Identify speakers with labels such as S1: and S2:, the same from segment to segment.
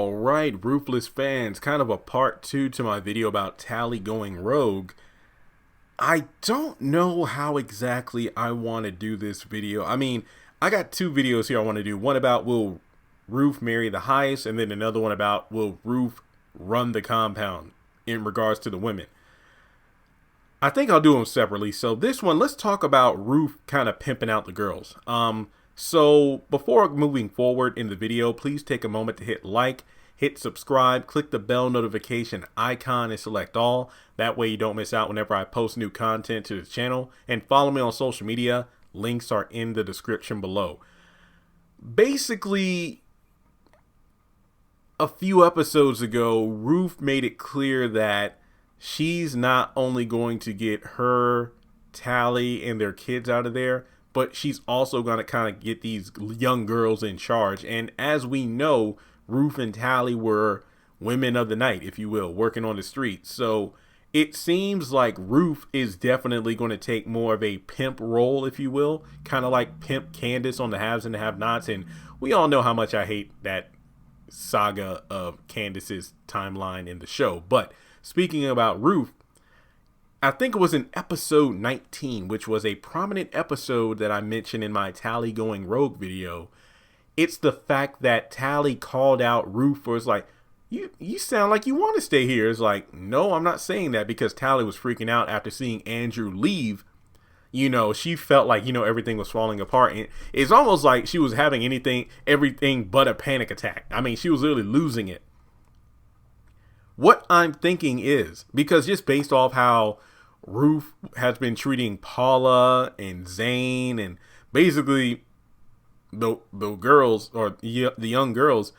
S1: All right, Ruthless fans, kind of a part two to my video about Tally going rogue. I don't know how exactly I want to do this video. I mean, I got two videos here I want to do. One about will Ruth marry the highest, and then another one about will Ruth run the compound in regards to the women. I think I'll do them separately. So this one, let's talk about Ruth kind of pimping out the girls. So before moving forward in the video, please take a moment to hit like, hit subscribe, click the bell notification icon and select all. That way you don't miss out whenever I post new content to the channel, and follow me on social media. Links are in the description below. Basically, a few episodes ago, Ruth made it clear that she's not only going to get her, Tally, and their kids out of there, but she's also going to kind of get these young girls in charge. And as we know, Ruth and Tally were women of the night, if you will, working on the streets. So it seems like Ruth is definitely going to take more of a pimp role, if you will, kind of like Pimp Candace on the haves and the have-nots. And we all know how much I hate that saga of Candace's timeline in the show. But speaking about Ruth, I think it was in episode 19, which was a prominent episode that I mentioned in my Tally going rogue video. It's the fact that Tally called out Ruth for, it's like, you sound like you want to stay here. It's like, no, I'm not saying that, because Tally was freaking out after seeing Andrew leave. You know, she felt like, everything was falling apart. And it's almost like she was having everything but a panic attack. I mean, she was literally losing it. What I'm thinking is, because just based off how Ruth has been treating Paula and Zane and basically the girls, or the young girls,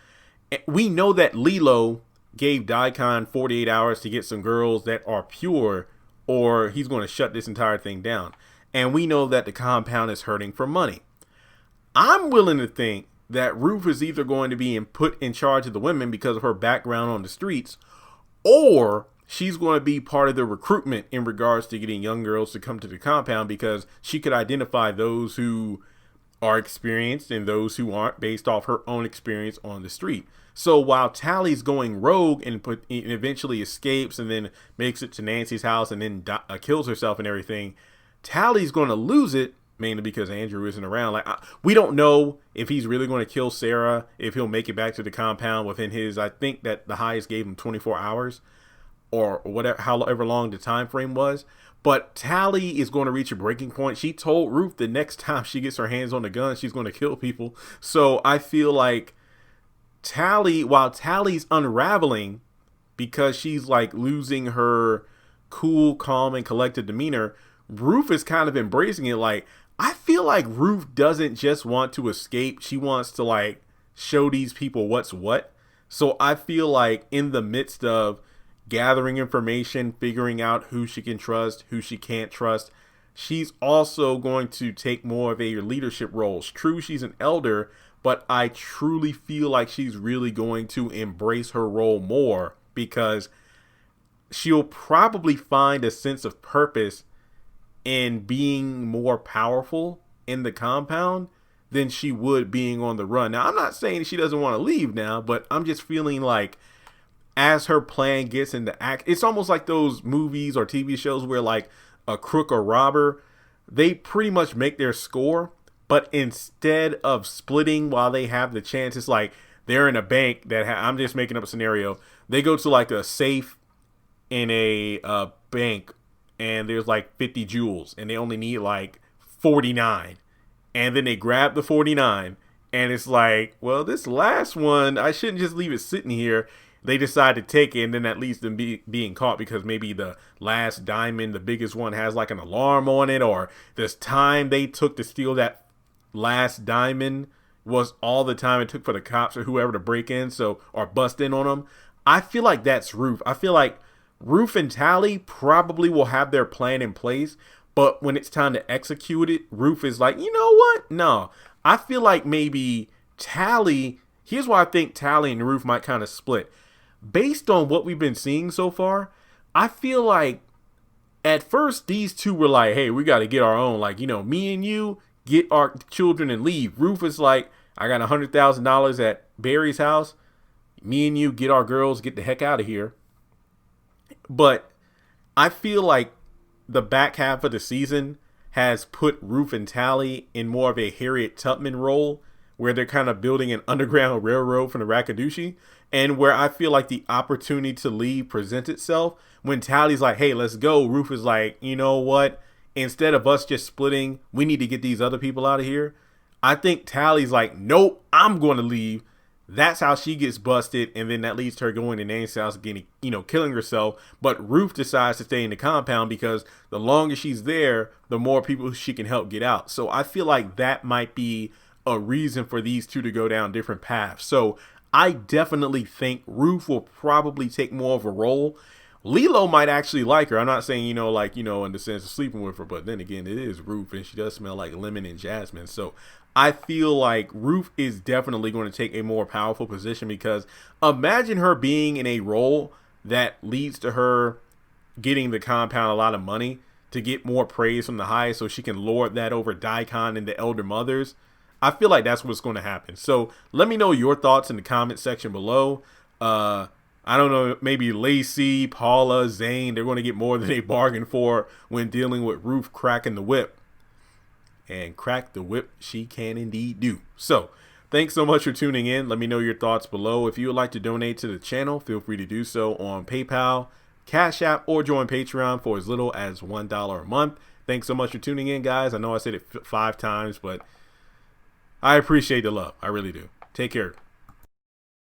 S1: we know that Lilo gave Daikon 48 hours to get some girls that are pure, or he's going to shut this entire thing down. And we know that the compound is hurting for money. I'm willing to think that Ruth is either going to be put in charge of the women because of her background on the streets, or she's going to be part of the recruitment in regards to getting young girls to come to the compound, because she could identify those who are experienced and those who aren't based off her own experience on the street. So while Tally's going rogue and eventually escapes and then makes it to Nancy's house and then kills herself and everything, Tally's going to lose it, mainly because Andrew isn't around. Like, we don't know if he's really going to kill Sarah, if he'll make it back to the compound within his, I think that the highest gave him 24 hours or whatever, however long the time frame was. But Tally is going to reach a breaking point. She told Ruth the next time she gets her hands on the gun, she's going to kill people. So I feel like Tally, while Tally's unraveling because she's like losing her cool, calm, and collected demeanor, Ruth is kind of embracing it. Like, I feel like Ruth doesn't just want to escape. She wants to like show these people what's what. So I feel like in the midst of gathering information, figuring out who she can trust, who she can't trust, she's also going to take more of a leadership role. It's true, she's an elder, but I truly feel like she's really going to embrace her role more, because she'll probably find a sense of purpose in being more powerful in the compound than she would being on the run. Now, I'm not saying she doesn't want to leave now, but I'm just feeling like as her plan gets into act, it's almost like those movies or TV shows where like a crook or robber, they pretty much make their score, but instead of splitting while they have the chance, it's like they're in a bank that I'm just making up a scenario. They go to like a safe in a bank, and there's like 50 jewels and they only need like 49. And then they grab the 49 and it's like, well, this last one, I shouldn't just leave it sitting here. They decide to take it, and then that leads them being caught because maybe the last diamond, the biggest one, has like an alarm on it, or this time they took to steal that last diamond was all the time it took for the cops or whoever to break in, so, or bust in on them. I feel like that's Ruth. I feel like Ruth and Tally probably will have their plan in place, but when it's time to execute it, Ruth is like, you know what? No. I feel like maybe Tally, here's why I think Tally and Ruth might kind of split. Based on what we've been seeing so far, I feel like at first these two were like, hey, we got to get our own. Like, me and you get our children and leave. Ruth is like, I got $100,000 at Barry's house. me and you get our girls, get the heck out of here. But I feel like the back half of the season has put Ruth and Tally in more of a Harriet Tubman role, where they're kind of building an underground railroad from the Rakudushi, and where I feel like the opportunity to leave presents itself. When Tally's like, hey, let's go, Ruth is like, you know what? Instead of us just splitting, we need to get these other people out of here. I think Tally's like, nope, I'm going to leave. That's how she gets busted, and then that leads to her going to Nancy's house, getting, killing herself. But Ruth decides to stay in the compound because the longer she's there, the more people she can help get out. So I feel like that might be a reason for these two to go down different paths. So I definitely think Ruth will probably take more of a role. Lilo might actually like her. I'm not saying, in the sense of sleeping with her, but then again, it is Ruth, and she does smell like lemon and jasmine. So I feel like Ruth is definitely going to take a more powerful position, because imagine her being in a role that leads to her getting the compound a lot of money to get more praise from the highest, so she can lord that over Daikon and the elder mothers. I feel like that's what's going to happen. So let me know your thoughts in the comment section below. I don't know, maybe Lacey, Paula, Zane, they're going to get more than they bargained for when dealing with Ruth cracking the whip. And crack the whip she can indeed do. So thanks so much for tuning in. Let me know your thoughts below. If you would like to donate to the channel, feel free to do so on PayPal, Cash App, or join Patreon for as little as $1 a month. Thanks so much for tuning in, guys. I know I said it 5 times, but I appreciate the love. I really do. Take care.